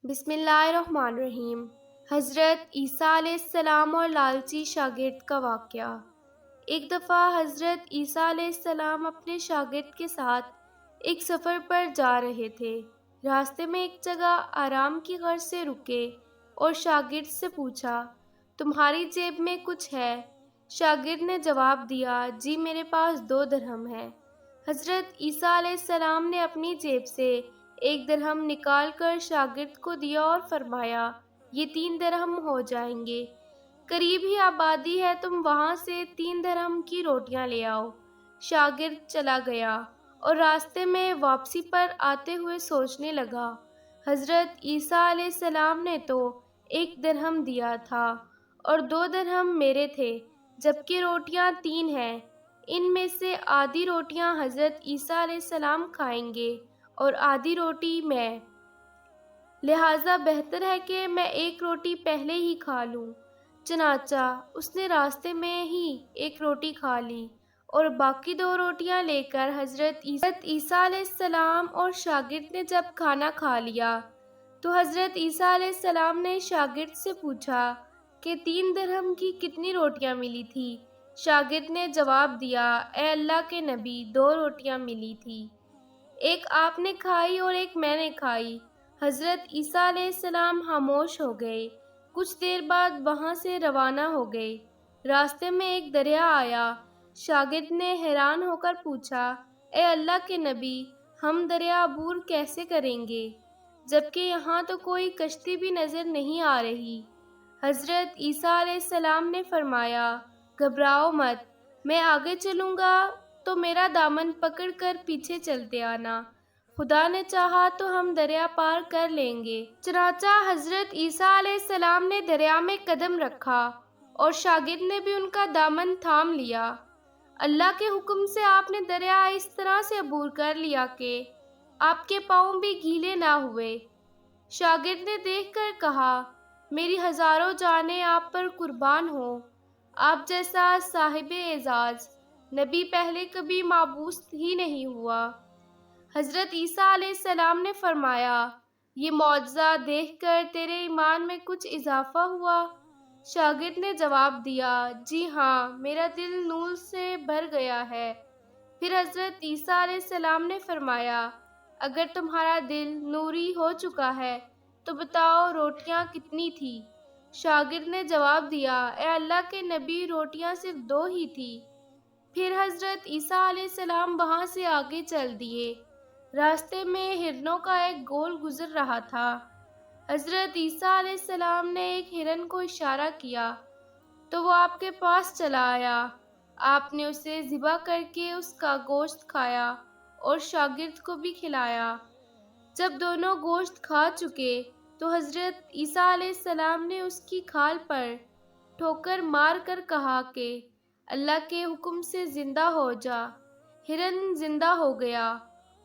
بسم اللہ الرحمن الرحیم۔ حضرت عیسیٰ علیہ السلام اور لالچی شاگرد کا واقعہ۔ ایک دفعہ حضرت عیسیٰ علیہ السلام اپنے شاگرد کے ساتھ ایک سفر پر جا رہے تھے۔ راستے میں ایک جگہ آرام کی غرض سے رکے اور شاگرد سے پوچھا، تمہاری جیب میں کچھ ہے؟ شاگرد نے جواب دیا، جی میرے پاس 2 درہم ہے۔ حضرت عیسیٰ علیہ السلام نے اپنی جیب سے 1 درہم نکال کر شاگرد کو دیا اور فرمایا، یہ 3 درہم ہو جائیں گے۔ قریب ہی آبادی ہے، تم وہاں سے 3 درہم کی روٹیاں لے آؤ۔ شاگرد چلا گیا اور راستے میں واپسی پر آتے ہوئے سوچنے لگا، حضرت عیسیٰ علیہ السلام نے تو 1 درہم دیا تھا اور 2 درہم میرے تھے، جبکہ روٹیاں 3 ہیں۔ ان میں سے آدھی روٹیاں حضرت عیسیٰ علیہ السلام کھائیں گے اور آدھی روٹی میں، لہٰذا بہتر ہے کہ میں 1 روٹی پہلے ہی کھا لوں۔ چنانچہ اس نے راستے میں ہی 1 روٹی کھا لی اور باقی 2 روٹیاں لے کر حضرت عیسیٰ علیہ السلام اور شاگرد نے جب کھانا کھا لیا تو حضرت عیسیٰ علیہ السلام نے شاگرد سے پوچھا کہ 3 درہم کی کتنی روٹیاں ملی تھی؟ شاگرد نے جواب دیا، اے اللہ کے نبی، 2 روٹیاں ملی تھی، ایک آپ نے کھائی اور ایک میں نے کھائی۔ حضرت عیسیٰ علیہ السلام خاموش ہو گئے، کچھ دیر بعد وہاں سے روانہ ہو گئے۔ راستے میں ایک دریا آیا۔ شاگرد نے حیران ہو کر پوچھا، اے اللہ کے نبی، ہم دریا عبور کیسے کریں گے، جبکہ یہاں تو کوئی کشتی بھی نظر نہیں آ رہی؟ حضرت عیسیٰ علیہ السلام نے فرمایا، گھبراؤ مت، میں آگے چلوں گا تو میرا دامن پکڑ کر پیچھے چلتے آنا، خدا نے چاہا تو ہم دریا پار کر لیں گے۔ چنانچہ حضرت عیسیٰ علیہ السلام نے دریا میں قدم رکھا اور شاگرد نے بھی ان کا دامن تھام لیا۔ اللہ کے حکم سے آپ نے دریا اس طرح سے عبور کر لیا کہ آپ کے پاؤں بھی گیلے نہ ہوئے۔ شاگرد نے دیکھ کر کہا، میری ہزاروں جانیں آپ پر قربان ہوں، آپ جیسا صاحب اعزاز نبی پہلے کبھی مبعوث ہی نہیں ہوا۔ حضرت عیسیٰ علیہ السلام نے فرمایا، یہ معجزہ دیکھ کر تیرے ایمان میں کچھ اضافہ ہوا؟ شاگرد نے جواب دیا، جی ہاں، میرا دل نور سے بھر گیا ہے۔ پھر حضرت عیسیٰ علیہ السلام نے فرمایا، اگر تمہارا دل نوری ہو چکا ہے تو بتاؤ روٹیاں کتنی تھی؟ شاگرد نے جواب دیا، اے اللہ کے نبی، روٹیاں صرف 2 ہی تھی۔ پھر حضرت عیسیٰ علیہ السلام وہاں سے آگے چل دیے۔ راستے میں ہرنوں کا ایک گول گزر رہا تھا۔ حضرت عیسیٰ علیہ السلام نے ایک ہرن کو اشارہ کیا تو وہ آپ کے پاس چلا آیا۔ آپ نے اسے ذبح کر کے اس کا گوشت کھایا اور شاگرد کو بھی کھلایا۔ جب دونوں گوشت کھا چکے تو حضرت عیسیٰ علیہ السلام نے اس کی کھال پر ٹھوکر مار کر کہا کہ اللہ کے حکم سے زندہ ہو جا۔ ہرن زندہ ہو گیا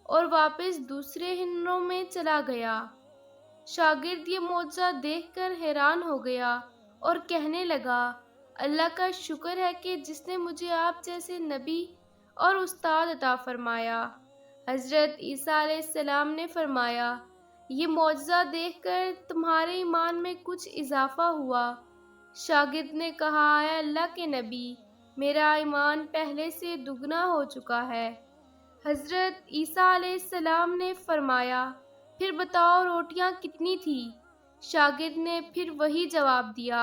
اور واپس دوسرے ہرنوں میں چلا گیا۔ شاگرد یہ معجزہ دیکھ کر حیران ہو گیا اور کہنے لگا، اللہ کا شکر ہے کہ جس نے مجھے آپ جیسے نبی اور استاد عطا فرمایا۔ حضرت عیسیٰ علیہ السلام نے فرمایا، یہ معجزہ دیکھ کر تمہارے ایمان میں کچھ اضافہ ہوا؟ شاگرد نے کہا، اے اللہ کے نبی، میرا ایمان پہلے سے دگنا ہو چکا ہے۔ حضرت عیسیٰ علیہ السلام نے فرمایا، پھر بتاؤ روٹیاں کتنی تھی؟ شاگرد نے پھر وہی جواب دیا،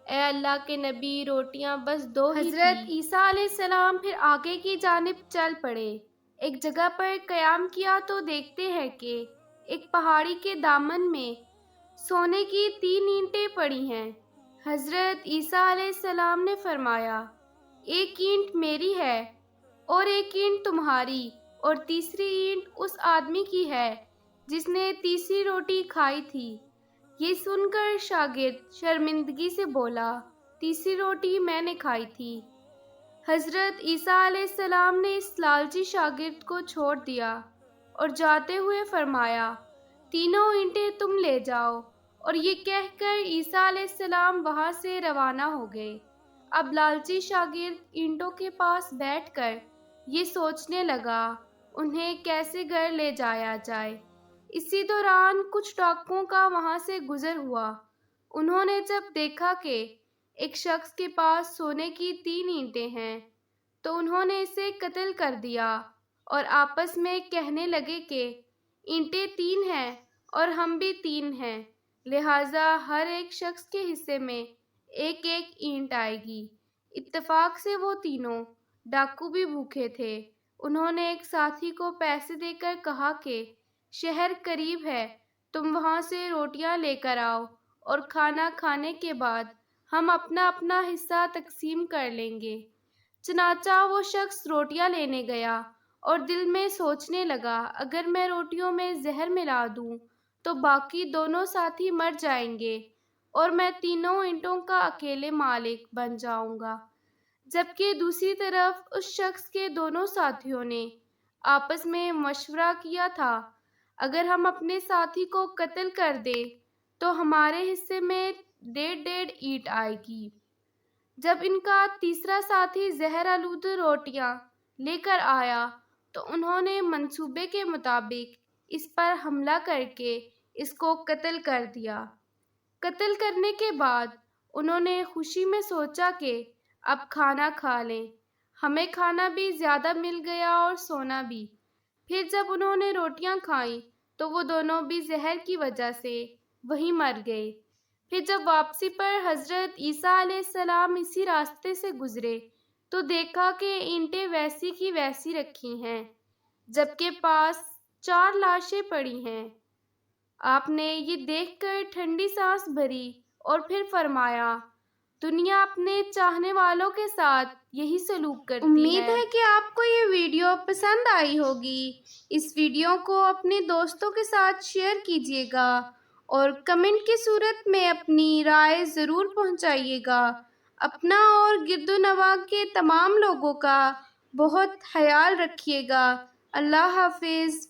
اے اللہ کے نبی، روٹیاں بس 2 ہی تھیں۔ حضرت عیسیٰ علیہ السلام پھر آگے کی جانب چل پڑے۔ ایک جگہ پر قیام کیا تو دیکھتے ہیں کہ ایک پہاڑی کے دامن میں سونے کی 3 اینٹیں پڑی ہیں۔ حضرت عیسیٰ علیہ السلام نے فرمایا، 1 اینٹ میری ہے اور 1 اینٹ تمہاری اور تیسری اینٹ اس آدمی کی ہے جس نے تیسری روٹی کھائی تھی۔ یہ سن کر شاگرد شرمندگی سے بولا، تیسری روٹی میں نے کھائی تھی۔ حضرت عیسیٰ علیہ السلام نے اس لالچی شاگرد کو چھوڑ دیا اور جاتے ہوئے فرمایا، 3 اینٹیں تم لے جاؤ، اور یہ کہہ کر عیسیٰ علیہ السلام وہاں سے روانہ ہو گئے۔ اب لالچی شاگرد اینٹوں کے پاس بیٹھ کر یہ سوچنے لگا، انہیں کیسے گھر لے جایا جائے۔ اسی دوران کچھ ڈاکوؤں کا وہاں سے گزر ہوا۔ انہوں نے جب دیکھا کہ ایک شخص کے پاس سونے کی 3 اینٹیں ہیں تو انہوں نے اسے قتل کر دیا اور آپس میں کہنے لگے کہ اینٹیں 3 ہیں اور ہم بھی 3 ہیں، لہٰذا ہر ایک شخص کے حصے میں ایک ایک اینٹ آئے گی۔ اتفاق سے وہ تینوں ڈاکو بھی بھوکے تھے۔ انہوں نے ایک ساتھی کو پیسے دے کر کہا کہ شہر قریب ہے، تم وہاں سے روٹیاں لے کر آؤ اور کھانا کھانے کے بعد ہم اپنا اپنا حصہ تقسیم کر لیں گے۔ چنانچہ وہ شخص روٹیاں لینے گیا اور دل میں سوچنے لگا، اگر میں روٹیوں میں زہر ملا دوں تو باقی دونوں ساتھی مر جائیں گے اور میں تینوں اینٹوں کا اکیلے مالک بن جاؤں گا۔ جبکہ دوسری طرف اس شخص کے دونوں ساتھیوں نے آپس میں مشورہ کیا تھا، اگر ہم اپنے ساتھی کو قتل کر دیں تو ہمارے حصے میں 1.5 اینٹ آئے گی۔ جب ان کا تیسرا ساتھی زہر آلود روٹیاں لے کر آیا تو انہوں نے منصوبے کے مطابق اس پر حملہ کر کے اس کو قتل کر دیا۔ قتل کرنے کے بعد انہوں نے خوشی میں سوچا کہ اب کھانا کھا لیں، ہمیں کھانا بھی زیادہ مل گیا اور سونا بھی۔ پھر جب انہوں نے روٹیاں کھائیں تو وہ دونوں بھی زہر کی وجہ سے وہیں مر گئے۔ پھر جب واپسی پر حضرت عیسیٰ علیہ السلام اسی راستے سے گزرے تو دیکھا کہ اینٹیں ویسی کی ویسی رکھی ہیں جبکہ پاس 4 لاشیں پڑی ہیں۔ آپ نے یہ دیکھ کر ٹھنڈی سانس بھری اور پھر فرمایا، دنیا اپنے چاہنے والوں کے ساتھ یہی سلوک کرتی ہے۔ امید ہے کہ آپ کو یہ ویڈیو پسند آئی ہوگی۔ اس ویڈیو کو اپنے دوستوں کے ساتھ شیئر کیجیے گا اور کمنٹ کی صورت میں اپنی رائے ضرور پہنچائیے گا۔ اپنا اور گرد و نواح کے تمام لوگوں کا بہت خیال رکھیے گا۔ اللہ حافظ۔